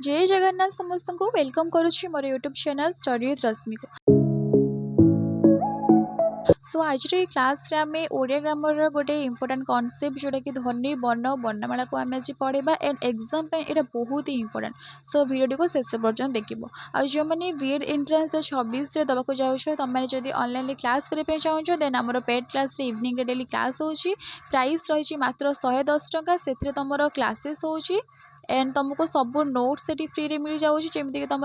जय जगन्नाथ समस्त को वेलकम करुच्ची मोर YouTube channel study with Rashmi को। सो आज क्लास रे आम ओडिया ग्रामर गोटे इंपोर्टेंट कॉन्सेप्ट जोटा कि ध्वनि वर्ण वर्णमाला को आम आज पढ़ा एंड एग्जाम ये बहुत ही इंपोर्टेंट। सो वीडियो को शेष पर्यटन देखो आ जो मैंने बीएड एंट्रांस 26 दवाक जाऊँ तुम मैंने जब ऑनलाइन क्लास करने चाहो देन आम paid class evening daily class होची प्राइस रही मात्र 110 टंका से तुम क्लासेस होची एंड तुमको सब नोट्स से फ्री रे मिल जाऊँगी जमीक तुम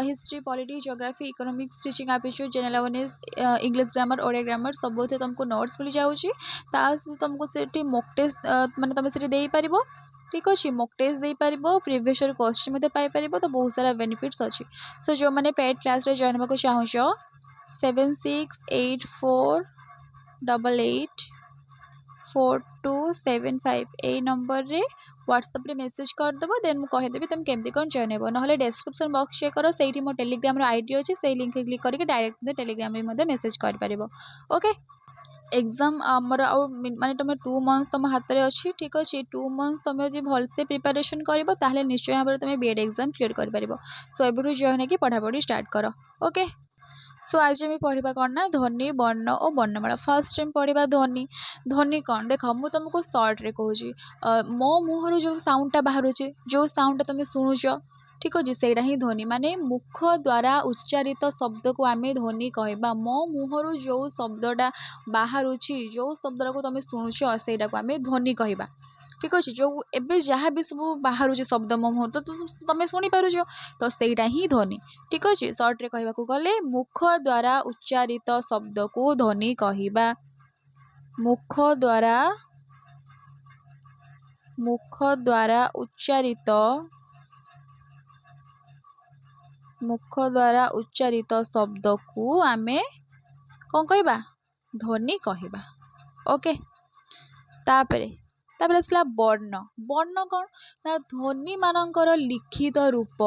history politics geography economics teaching aptitude general awareness English grammar Odia grammar सब तुमको नोट्स मिल जाऊँगी तुमको से मॉक टेस्ट माने तुम से दे पार ठीक अच्छे मॉक टेस्ट दे पार प्रीवियस क्वेश्चन पाइपर तो बहुत सारा बेनिफिट्स अच्छी। सो जो मैंने पेड क्लास रे जॉइन होगा चाहो 7684884275 यही नंबर रे व्हाट्सएप रे मेसेज करदेव देन मुझे कहीदेवी तुम केमती कौन जॉइन हो ना डिस्क्रिप्शन बॉक्स चेक कर से मो टेलीग्राम आईडी अच्छे से लिंक क्लिक करके डायरेक्ट टेलीग्राम मेसेज कर ओके। एग्जाम आमर माने तुम 2 मंथ्स तुम हाथ में अच्छी ठीक अच्छे 2 मंथ्स तुम जो भलसे प्रिपेरेसन कर निश्चय भाव में तुम बीएड एग्जाम क्लियर कर। सो एबू जॉइन होगी पढ़ापढ़ी स्टार्ट कर ओके। सो आज आम पढ़ा कौन ना ध्वनि वर्ण और वर्णमाला। फर्स्ट टाइम पढ़ा ध्वनि। ध्वनि कौन देख मुझे तुमको सर्ट रे कहूँ मो मुहर जो साउंडटा बाहर जो साउंडटा तुम शुणुच ठीक अच्छे से ही ध्वनि माने मुख द्वारा उच्चारित शब्द को आम ध्वनि कहवा मो मुहर जो शब्दटा बाहर जो शब्द को तुम शुणुच से आम ध्वनि कहवा ठीक अच्छे जो एबे जहाँ भी सब बाहर शब्द मो मुहर तो तुम शुणी पार तो सहीटा ही ध्वनि ठीक अच्छे। सर्ट रे कहवाक गले मुख द्वारा उच्चारित शब्द को ध्वनि कहवा मुख द्वारा उच्चारित शब्द को आमे कौन कहवा ध्वनि कहवा ओके। तापरे आसला वर्ण। वर्ण कौन ना ध्वनि मानकर लिखित रूप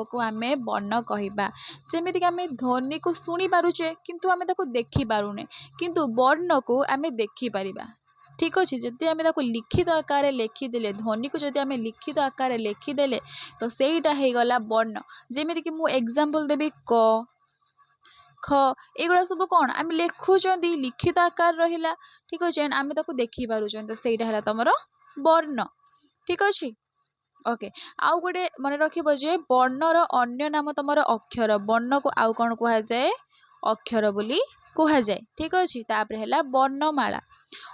को आमे वर्ण कहवा जमीक आम ध्वनि को शुणी पारुचे किंतु आमे ताको देखि पारुने किंतु वर्ण को आमे देखि परिबा ठीक अच्छे। जदि आम लिखित आकार लिखिदेले ध्वनि को जदि आम लिखित आकार लिखिदेले तो सहीटा हो गला वर्ण। जमीक मु एग्जांपल देबी क ख एगुड़ा सब कौन आम लिखुंट लिखित आकार रहा ठीक अच्छे आम ताको देखी पार्छ तो सहीटा है तुम वर्ण ठीक अच्छे ओके। आउ गोटे मन रखिब जे वर्णर अन्य नाम तुम अक्षर वर्ण को आउ कौन कह जाए अक्षर बोली कह जाए ठीक अच्छे। तापर है वर्णमाला।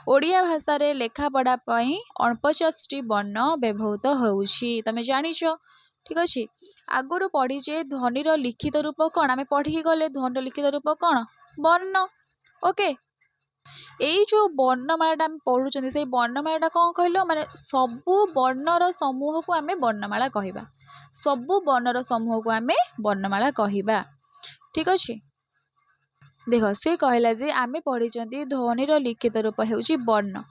ओडिया भाषा रे लेखा पढ़ा 49 वर्ण व्यवहृत होउछि तमे जानिछ ठीक अच्छे। आगुरी पढ़ीचे ध्वनिर लिखित रूप कौन आम पढ़ी गले ध्वनिर लिखित रूप कौन वर्ण ओके। यही जो वर्णमाला आम पढ़ुं से वर्णमाला कौन कहल माने सबु वर्णर समूह को आम वर्णमाला कहवा सबु वर्णर समूह को आम वर्णमाला कहवा ठीक अच्छे। देख सी कहला जे आम पढ़ी ध्वनिर लिखित रूप होउछि वर्ण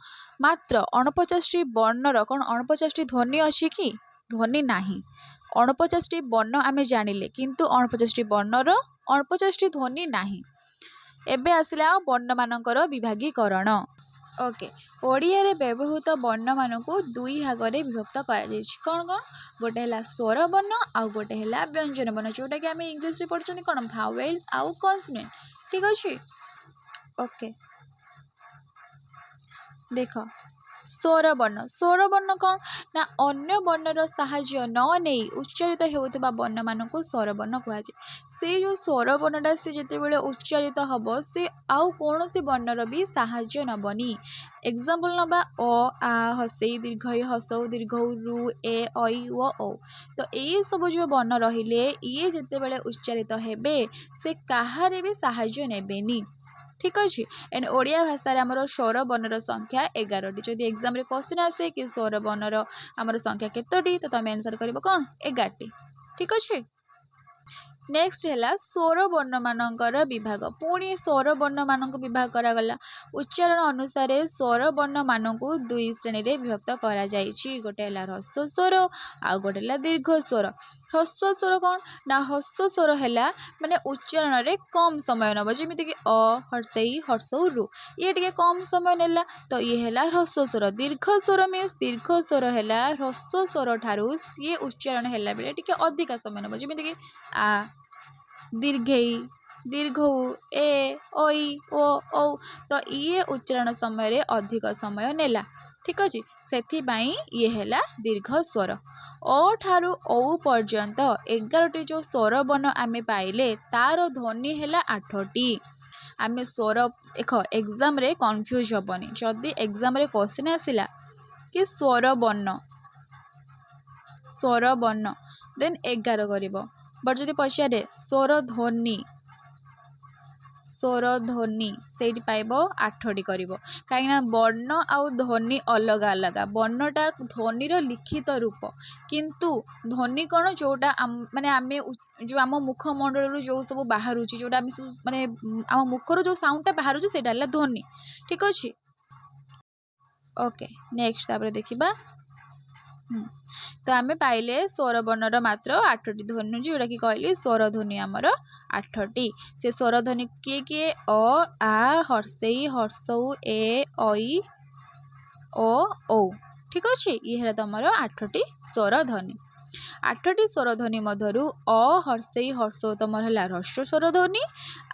मात्र 49 वर्णर कौन 49 ध्वनि अच्छी कि ध्वनि नाही 49 वर्ण आम जानिले किंतु 49 वर्णर 49 ध्वनि नाही। एबे आसिला वर्ण मानकर विभागीकरण ओके। ओडिया रे व्यवहृत वर्ण मानक दुई भाग में विभक्त कर कौन कौन गोटे है स्वर वर्ण आउ गोटे है व्यंजन वर्ण जोटा कि आम इंग्लिश रे पढ़ुं कौन भावेल्स आउ कॉन्सोनेंट ठीक अच्छे ओके। देख स्वर वर्ण कौन ना अन्य वर्णर साहाय्य न नहीं उच्चारित होता वर्ण मान को स्वर वर्ण कहुए से जो स्वर वर्णटा से जितेबाला उच्चारित हम से आउ कौन सी वर्णर भी साहाय्य नबनी। एग्जाम्पल नबा अ आ हसई दीर्घ हसौ दीर्घ रु ए ऐ व ओ तो ये सब जो वर्ण रहिले ये जितेबाला उच्चारित हेबे से कहारे भी साहाय्य नेबेनी ठीक अच्छे। एंड ओडिया भाषा आमर स्वर वर्णर संख्या 11टी जदि एग्जाम रे क्वेश्चन आसे कि स्वर वर्णर आमर संख्या केतोटी तो तुम आंसर कर कौन 11टी ठीक अच्छे। नेक्स्ट है स्वर वर्ण मानकर विभाग पुणी स्वर वर्ण मानक विभाग करागला उच्चारण अनुसार स्वर वर्ण मानक दुई श्रेणी रे विभक्त करा जायछि गोटे है ह्रस्व स्वर आ गोटे है दीर्घ स्वर ह्रस्व स्वर कौन ना ह्रस्व स्वर है माने उच्चारण रे कम समय नब जमीती कि अ हर्षई हर्षौ रु ये टिके कम समय नेला तो ये है ह्रस्व स्वर दीर्घ स्वर मीन्स दीर्घ स्वर है ह्रस्व स्वर ठारू सी उच्चारण है बेले टिके अधिक समय नब जमीती कि आ दीर्घई दीर्घ ए ओई ओ औ तो ये उच्चारण समय रे अधिक समय नेला ठीक अच्छे से ये है दीर्घ स्वर अ ठारू औ पर्यंत 11टी जो स्वर वर्ण आमे पाइले तार ध्वनि है 8टी आमे स्वर देख एग्जाम रे कंफ्यूज हेबनी जदि एग्जाम रे क्वेश्चन आसिला कि स्वर वर्ण देन 11 करिवो बट जदि पचारे स्वर ध्वनि से पाइब 8टी कर कहीं वर्ण आउ ध्वनि अलग अलग वर्णटा ध्वनि लिखित रूप किंतु ध्वनि कौन जोटा माने आमे जो आम मुखमंडल जो सब बाहर जोटा माने आम मुखर जो साउंडटा बाहर से ध्वनि ठीक अच्छे ओके नेक्स्ट देखिबा तो आमे पाइले स्वर वर्णर मात्र 8टी ध्वनि जोटा कि कहली स्वर ध्वनि आमर 8टी से स्वर ध्वनि किए अ आ हर्षई हर्षौ ए ओई ओ औ ठीक अच्छे ये है तुमर 8टी स्वर ध्वनि 8टी स्वर ध्वनि मध्यरु अ हर्षई हर्षौ तुमर है ह्रस्व स्वर ध्वनि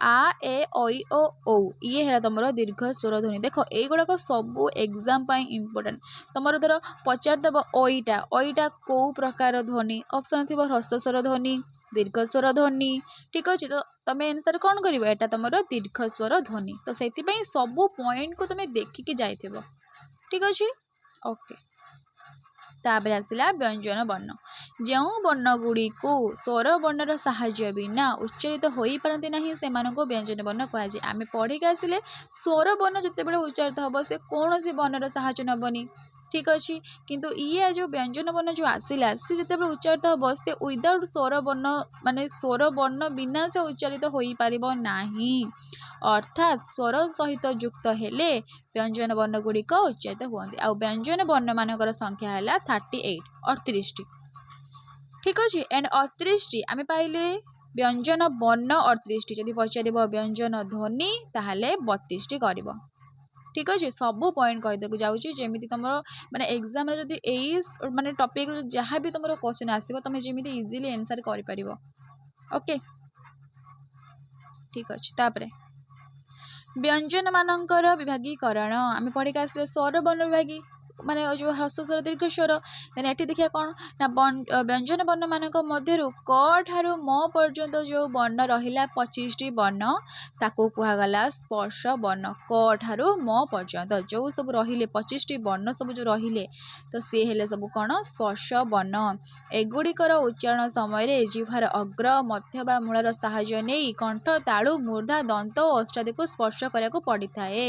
आ ए ओई ओ औ ये है तुमर दीर्घ स्वर ध्वनि देख युड़ाक सबू एग्जाम इम्पोर्टेंट तुम धर पचारदेव ओईटा कौ प्रकार ध्वनि ऑप्शन थी ह्रस्व स्वर ध्वनि दीर्घ स्वर ध्वनि ठीक अच्छे तो तुम आंसर कौन कर यहाँ तुम दीर्घ स्वर ध्वनि तो से सबू पॉइंट को तुम देखिकी जाइथिबो ठीक अच्छे ओके तापर आसला व्यंजन वर्ण जो वर्ण गुड़ी को स्वर वर्णर साहाय्य बिना उच्चारित हो पारती नहीं से व्यंजन वर्ण कहुए आम पढ़ी आसिले स्वर वर्ण जिते उच्चारित हम से कौन सी वर्णर साहाय्य नबनी ठीक अच्छे किंतु ये जो व्यंजन वर्ण जो आसला सी जिते उच्चारित हम से विदाउट स्वर वर्ण माने स्वर वर्ण बिना से उच्चारित हो पार नहीं अर्थात स्वर सहित युक्त हेले व्यंजन वर्ण गुड़िक उच्चारित हुए आ व्यंजन वर्ण मानकर संख्या है 38 38 ठीक अच्छे एंड 38 आम पाइले व्यंजन वर्ण 38 जदि पचार व्यंजन ध्वनि ताहले 32 कर ठीक अच्छे सबू पॉइंट कहीदेक जाऊँगी जमी तुम माने एग्जाम जदि माने टॉपिक जहाँ भी तुम क्वेश्चन आसो तुम जमी इजिली आंसर कर ओके ठीक अच्छे तापरे व्यंजन मानकर विभागीकरण आम पढ़ी आसले स्वर वर्ण विभागी माने जो ह्रस्व स्वर दीर्घ स्वर ये देखिए कौन ना व्यंजन वर्ण मानक मध्यरु क ठारू म पर्यंत जो वर्ण रहिला 25टी वर्ण ताको कुहागला स्पर्श वर्ण क ठारू म पर्यंत जो सब रहिले 25टी वर्ण सब जो रहिले तो सी हेले सब कौन स्पर्श वर्ण एगुड़िकर उच्चारण समय जिह्वार अग्र मध्य बा मूलर साहाय्य नहीं कंठ तालु मूर्धा दंत और ओष्ठादि को स्पर्श करने पड़ी थाए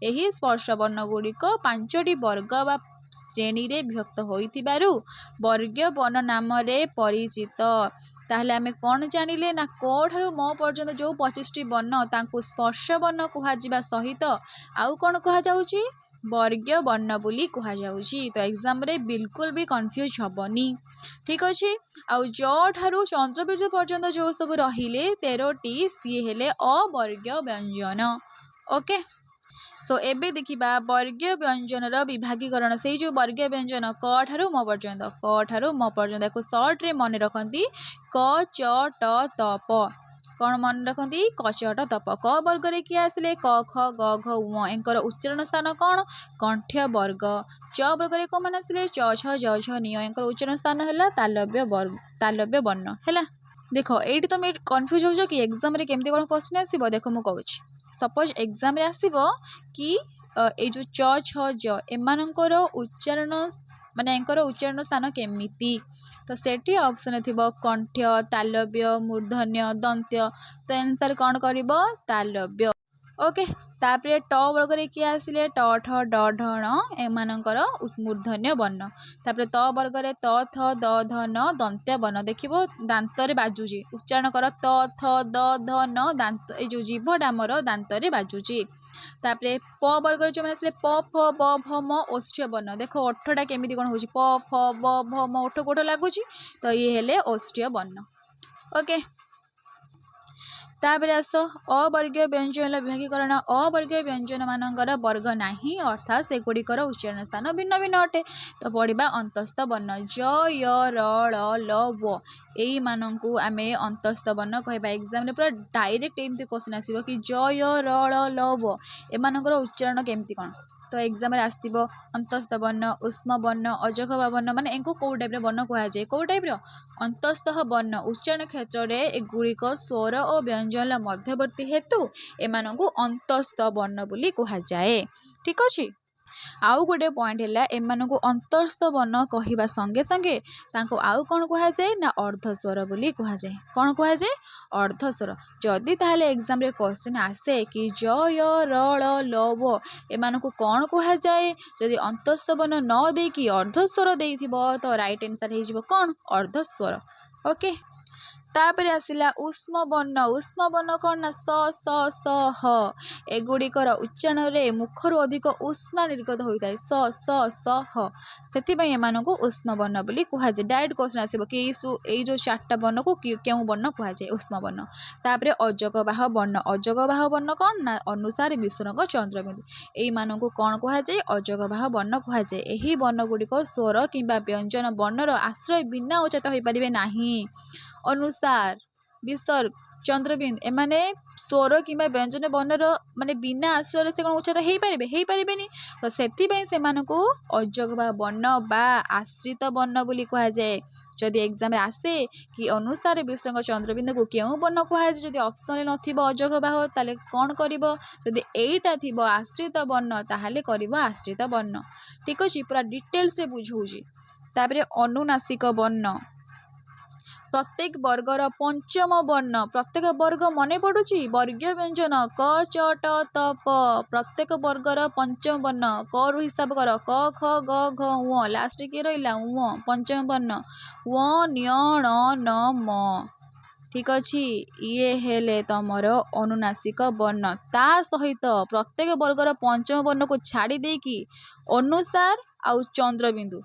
यही स्पर्श वर्ण गुड़िक 5टी वर्ग बा श्रेणी रे विभक्त होइतिबारु वर्गीय वर्ण नाम रे परिचित ताहले आमे कौन जानिले ना क ठारू म पर्यंत जो 25टी वर्ण तांको स्पर्श वर्ण कुहाजिबा सहित आउ कौन कुहा जाउची वर्गीय वर्ण बोली कुहा जाउची तो एग्जाम रे बिल्कुल भी कंफ्यूज हबनी ठीक अच्छे आउ ज ठारू चंद्रबीर्ज पर्यंत जो सब रहिले 13टी सी हेले अवर्गीय व्यंजन ओके सो एबे देखिबा वर्गीय व्यंजन विभागीकरण से जो वर्गीय व्यंजन क ठारू म पर्यंत को शॉर्ट रे मन रखती क च ट त प कौन मन रखती क च ट त प क वर्ग रे किए आसिले क ख ग घ उ एंकर उच्चारण स्थान कौन कंठ्य वर्ग च वर्ग रे कौन मान आसिले च छ ज झ निय एंकर उच्चारण स्थान है तालव्य वर्ण है देख ये तुम कन्फ्यूज हो कि एग्जाम रे केमती कौन क्वेश्चन आसो देख मुझे कहूँ सपोज एग्जाम रे आसीबो कि ए जो च छ ज एमानकर उच्चारण माने एंकर उच्चारण स्थान केमिति तो सेठी ऑप्शन थिबो कंठ्य तालव्य मूर्धन्य दंत्य तो आंसर कौन करिवो तालव्य ओके तापर ट वर्ग रे किए आसिले ट ठ ड ढ ण एमानकर मूर्धन्य वर्ण तापर त वर्ग रे त थ द ध न दंत्य वर्ण देखिबो दांत रे बाजुची उच्चारण कर त थ द ध न दांत ए जो जीभटा हमर दांत रे बाजुची तापर प वर्ग रे जो माने आसिले प फ ब भ म ओष्ठ्य वर्ण देखो ओठटा केमिति कोन होची प फ ब भ म ओठ कोठ लागुची तो ये हेले ओष्ठ्य वर्ण ओके तापर आस अवर्गीय व्यंजन विभागीकरण अवर्गीय व्यंजन मानकर वर्ग नाही अर्थात से गुड़िकर उच्चारण स्थान भिन्न भिन्न अटे तो पढ़ा अंतस्थ वर्ण ज य र ल व यही मानू आम अंतस्थ वर्ण कहवा एग्जाम पूरा डायरेक्ट एमती क्वेश्चन आसो कि ज य र ल व एमानकर उच्चारण केमती कौन तो एग्जाम आसो अंतस्थ वर्ण उष्म वर्ण अजघवा वर्ण माने इनको कौ टाइप वर्ण कहुए कौ टाइप अंतस्थ वर्ण उच्चारण क्षेत्र में एगुड़िक स्वर और व्यंजन मध्यवर्ती हेतु एमानंकु अंतस्थ वर्ण बोली कहुए ठीक अच्छे आउ गोटे पॉइंट है एमानंकु अंतस्थ वर्ण कहवा संगे संगे तांको आउ कौन कहुए ना अर्धस्वर बोली कहुए कौन कहुए अर्धस्वर जदि ताहले एग्जाम रे क्वेश्चन आसे कि ज य र ल व एमानंकु कौन कहुए जदि अंतस्थ वर्ण न देकी अर्धस्वर देइथिबो तो राइट आंसर हे जिवो कौन अर्धस्वर ओके तापर आसिला उष्म वर्ण कौन ना स स स ह एगुड़िकर उच्चारण रे मुखर अधिक उष्मा निर्गत होता है स स स ह से उष्म वर्ण बोली कहुए डायरेक्ट क्वेश्चन आसो कि यही जो चार्टा वर्ण को क्यों वर्ण कहुए उष्म वर्ण तापर अजगबाह वर्ण कौन ना अनुसार विसर्ग चंद्रबिंदु यही मानू कौन कहुए अजगबाह वर्ण कहुए यही वर्ण गुड़िक स्वर कि व्यंजन वर्णर आश्रय बिना उच्चारित हो पारे नहीं अनुसार विसर्ग चंद्रबिंद एमाने स्वर कि व्यंजन वर्णर माने बिना आश्रय से कौन उच्चारित हो पारे तो से अजगबा वर्ण बा आश्रित वर्ण बोली कहुए जदि एग्जाम आसे कि अनुसार विसर्ग चंद्रबिंदु को क्यों वर्ण कहुए जदि ऑप्शन नथिबो अजगबाह ताले कौन करिवो जदि एटा थिबो आश्रित वर्ण ताहाले करिवो आश्रित वर्ण ठीक अछि पूरा डिटेल्स रे बुझौजी तापरे अनुनासिक वर्ण प्रत्येक वर्गर पंचम वर्ण प्रत्येक वर्ग मने पड़ुची वर्गीय व्यंजन क च ट त प प्रत्येक वर्गर पंचम वर्ण क रु हिसाब कर क ख ग घ ङ लास्ट के रहिला ङ पंचम वर्ण व न्य ण न म ठीक अच्छी ये हेले तमर अनुनासिक वर्ण ता सहित प्रत्येक वर्गर पंचम वर्ण को छाड़ी देकी अनुसार आउ चंद्रबिंदु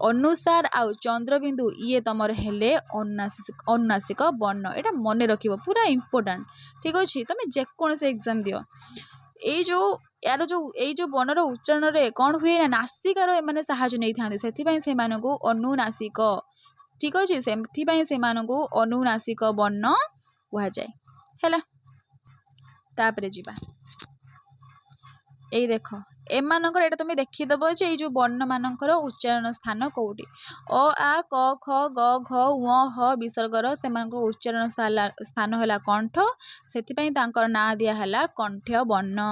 आउ चंद्रबिंदु ये तमर हेले अनुनासिक वर्ण एटा मने रखिबो पूरा इंपोर्टेंट ठीक अच्छे तुम जेकोसी एग्जाम दियो यार जो वर्णर उच्चारण रे कौन हुए ना नासिकार एमाने साहाय्य नहीं थांते सेथिपई से मानकु अनुनासिक ठीक अच्छे से अनुनासिक वर्ण कह जाए है तापर जीवा यही देख एमानकर एटा तुम देखीदेव जे जो वर्ण मानकर उच्चारण स्थान कौटी अ आ क ख ग घ ङ ह विसर्गर से उच्चारण स्थान है कंठ से ना दिया कंठ्य वर्ण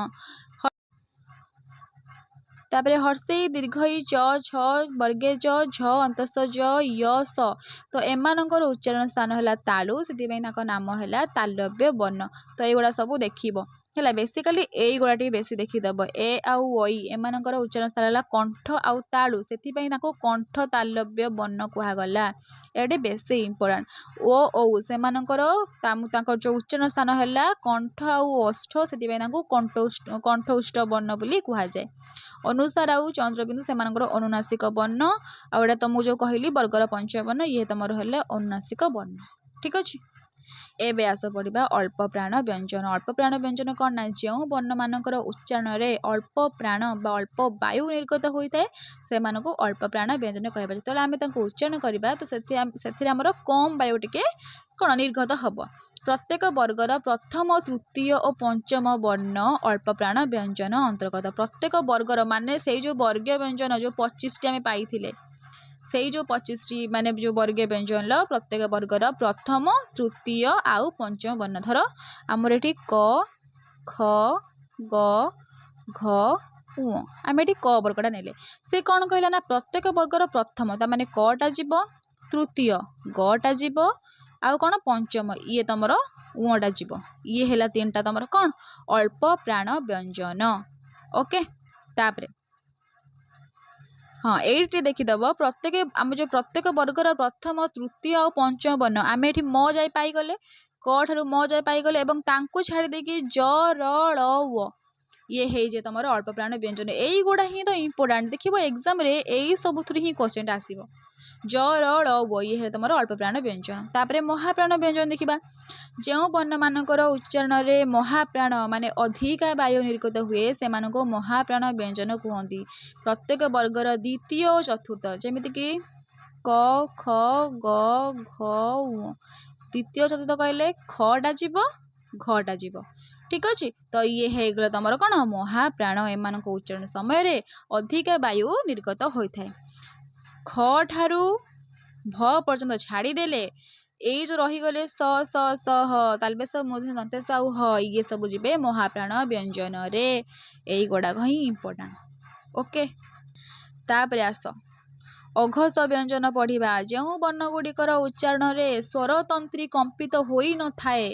तापर हर्षे दीर्घई च छ वर्गे ज झ अंतस्थ ज य स तो एमानकर उच्चारण स्थान है तालु से नाम है तालव्य वर्ण तो युवा सब देखिबो है बेसिकाली युवा बेसी देखीदेव ए आउ ओई एमानकर उच्चारण स्थान है कंठ आउ तालु से कंठ तालव्य वर्ण कहगला ये बेसी इंपोर्टेंट ओ औ से जो उच्चारण स्थान है कंठ आउ ओष्ठ से कंठोष्ठ वर्ण बोली कहुए अनुसार आउ चंद्रबिंदु से अनुनासिक वर्ण आउटा तुमको जो कहली वर्गर पंचम वर्ण ये तुम है अनुनासिक वर्ण ठीक अच्छे एबे आस पढ़ा अल्प प्राण व्यंजन कौन ना जो वर्ण मानकर उच्चारण रे अल्प प्राण बा अल्प वायु निर्गत होता है से अल्प प्राण व्यंजन कहबा जो आम उच्चारण करवा तो से आमर कम वायु टिके कौन निर्गत हम प्रत्येक वर्गर प्रथम तृतीय और पंचम वर्ण अल्प प्राण व्यंजन अंतर्गत प्रत्येक वर्गर माने से जो वर्गीय व्यंजन जो 25 आम पाई से जो 25 माने जो वर्गीय व्यंजन प्रत्येक वर्गर प्रथम तृतीय आउ पंचम वर्ण धर आमर एठी क ख ग घ उ आम एठी क वर्गटा नेले से कौन कहला ना प्रत्येक वर्गर प्रथम ता माने कटा जीव तृतीय गटा जीव आउ कौन पंचम ये तुमर उटा जीव ये है 3टा तुम कौन अल्प प्राण व्यंजन। ओके तापरे हाँ ये देखीदब प्रत्येक आम जो प्रत्येक वर्गर प्रथम तृतीय और पंचम वर्ण आम ये म जाए पाईगले क ठारू म जाए पाईगले और तांको छाड़ी देकी ज र ळ व ये है जे तुम अल्प प्राण व्यंजन यही गुड़ा ही तो इम्पोर्टाट देखो एग्जाम रे यही सब ही क्वेश्चन आसो ज र ळ व ये है तुम अल्प प्राण व्यंजन। तापर महाप्राण व्यंजन देखा जो वर्ण मानकर उच्चारण में महाप्राण माने अधिका वायु निर्गत हुए से महाप्राण व्यंजन कहते। प्रत्येक वर्गर द्वितीय और चतुर्थ जमीक क ख ग घ उ द्वितीय चतुर्थ कहले खटा जीव घटा जीव ठीक अच्छे। तो ये है तुम कौन महाप्राण एम उच्चारण समय अधिका वायु निर्गत होता है। ख ठारू भ पर्यंत छाड़ीदेले यही जो रहीगले स स स ह तालबेस दंतेस आउ ह ये सब जीवे महाप्राण व्यंजन रे यही गुड़ाक ही इम्पोर्टाट। ओके तापर आस अघस व्यंजन पढ़ा जो वर्णगुड़िकर उच्चारण में स्वरतंत्री कंपित होई न थाए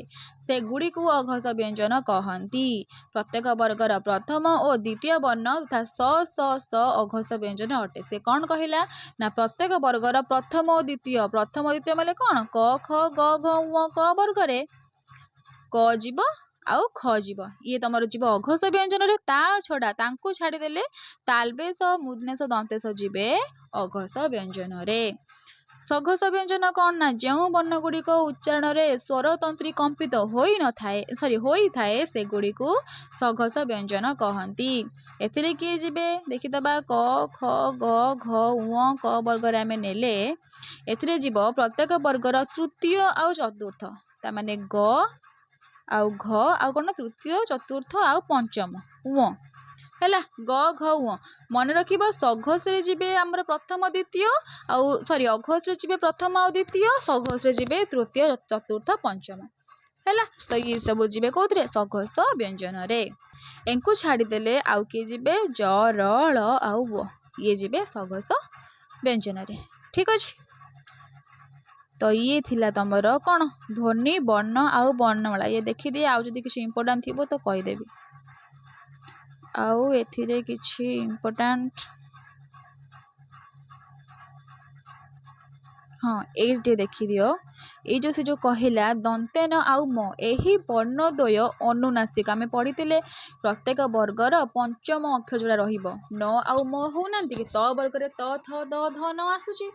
से गुड़ी को अघस व्यंजन कहती। प्रत्येक वर्गर प्रथम और द्वितीय वर्ण तथा स स स अघस व्यंजन अटे। से कौन कहला ना प्रत्येक वर्गर प्रथम और द्वितीय माने कौन क ख ग घ उ क वर्गरे क जीव आउ ख जीव ये तुम जीव अघस व्यंजन रे ता छड़ा तांको छाड़ीदेले तालबेस मूर्धनेश दंतेश जीवे अघस व्यंजन रे। सघस व्यंजन कौन ना जो वर्णगुड़िक उच्चारण में स्वरतंत्री कंपित होई न थाए होई थाए से गुड़ी को सघस व्यंजन कहती। एथिरे किए जीवे देखीदबा क ख ग घ उ क वर्गर आम नेले एथिरे जीव प्रत्येक वर्गर तृतीय आउ चतुर्थ तामाने ग आउ घ आउ कौन तृतीय चतुर्थ आउ पंचम उ हैला ग घ उ मन रखिब सघस रे जीवे आमर प्रथम द्वितीय आउ सॉरी अघस रे जीवे प्रथम आउ द्वितीय सघस रे जीवे तृतीय चतुर्थ पंचम हैला। तो ये सब जीवे कौन सघस व्यंजन रे एंकु छाड़ीदेले आउ किए जीवे ज र ळ आउ व ये जीवे सघस व्यंजन रे ठीक अच्छे। तो ये थिला तमर कौन ध्वनि वर्ण आउ वर्णमाला ये देखीदे आउ जदि किसी इम्पोर्टाट थी तो कहीदेवी आउ एथिरे किछि इम्पोर्टाट हाँ ये देखी दियो ये जो से जो कहला दंतेन आउ म यही वर्णद्वय अनुनासिक आम पढ़ी प्रत्येक वर्गर पंचम अक्षर जोड़ा रहिबो न आउ म होना कि त वर्गर त थ द ध न आसुची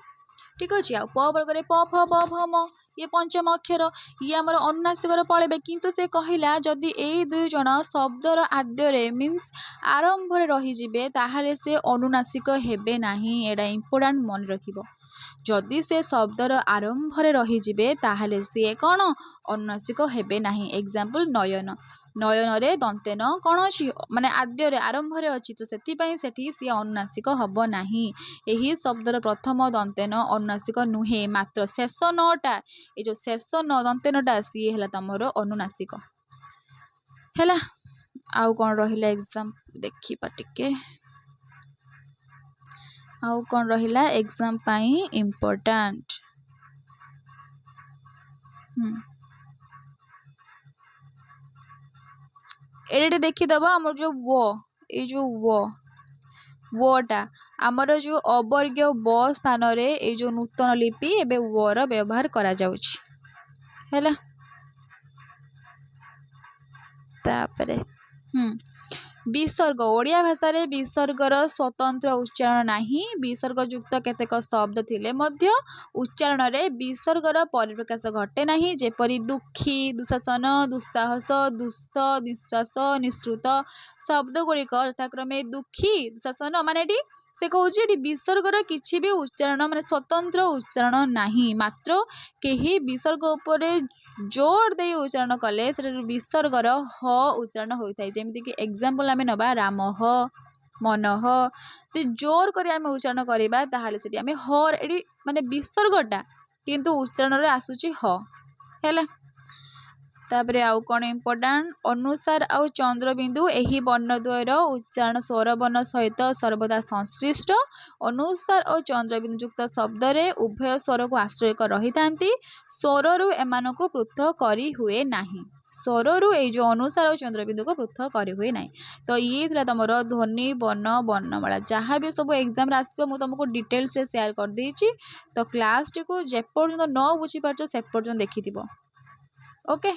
ठीक अच्छे। आ प वर्गर प फ ब भ म ये पंचम अक्षर ये आमर अनुनासिक पलैबे किंतु से कहला जदि ए दुई जन शब्दर आद्य मीन्स आरंभ रहीजिबे ताहाले से अनुनासिक हेबे नाही एडा इम्पोर्टाट मन रखिबो। जदि से शब्दर आरंभ रहीजिबे ताहाले से कौन अनुनासिक हेबे नाही। एग्जाम्पल नयन नयन रे दंतेन कौन अच्छी माने आद्य आरंभ अच्छी तो सेठी सी अनुनासिक हब नाही। यही शब्दर प्रथम दंतेन अनुनासिक नुहे मात्र शेष नटा ये जो शेष न दंतेनटा सी है तुमर अनुनासिक हैला। आउ कौन रहिला एग्जाम देखिबा टिके आउ कौन रहिला एग्जाम पाई इम्पोर्टाट एडे देखीदब आमर जो वो ये जो वटा आमर जो अवर्ग्य ब स्थान रे ये जो नूतन लिपि एबे वर व्यवहार करा जाउछि हैला। तापरे विसर्ग ओडिया भाषा रे विसर्गर स्वतंत्र उच्चारण नाही। विसर्ग युक्त केतेक शब्द थिले मध्य उच्चारण रे विसर्गर परिप्रकाश घटे नाही जेपरि दुखी दुशासन दुस्साहस दुष्ट निश्वास निश्रुत शब्द गुड़िक यथाक्रमे दुखी दुशासन माने से कहूँ विसर्गर किसी भी उच्चारण माने स्वतंत्र उच्चारण नाही मात्र केही विसर्ग उपरे जोर दे उच्चारण कले से विसर्गर ह उच्चारण होता है। जमीक कि एग्जाम्पल आम नवा राम मन जोर कर आम उच्चारण करवा ताहले से आम हर एडी माने विसर्गटा किंतु उच्चारण रे आसुची ह हैला। तापर आउ कौन इम्पोर्टाट अनुसार आउ चंद्रबिंदु यही वर्णद्वयर उच्चारण स्वर वर्ण सहित सर्वदा संश्लिष्ट। अनुसार और चंद्रबिंदु युक्त शब्द रे उभय स्वर को आश्रय कर रही थांती। स्वररु एमानकु पृथक करी हुए नाही। स्वररु ए जो अनुसार और चंद्रबिंदु को पृथक करी हुए नाही। तो ये थिला तमरो ध्वनि वर्ण वर्णमाला जहाँ भी सब एग्जाम आसो मु तुमको डिटेल्स रे शेयर कर देछि। तो क्लास टी को जे पर्यंत न बुझी पारछ से पर्यंत देखि दिबो। ओके।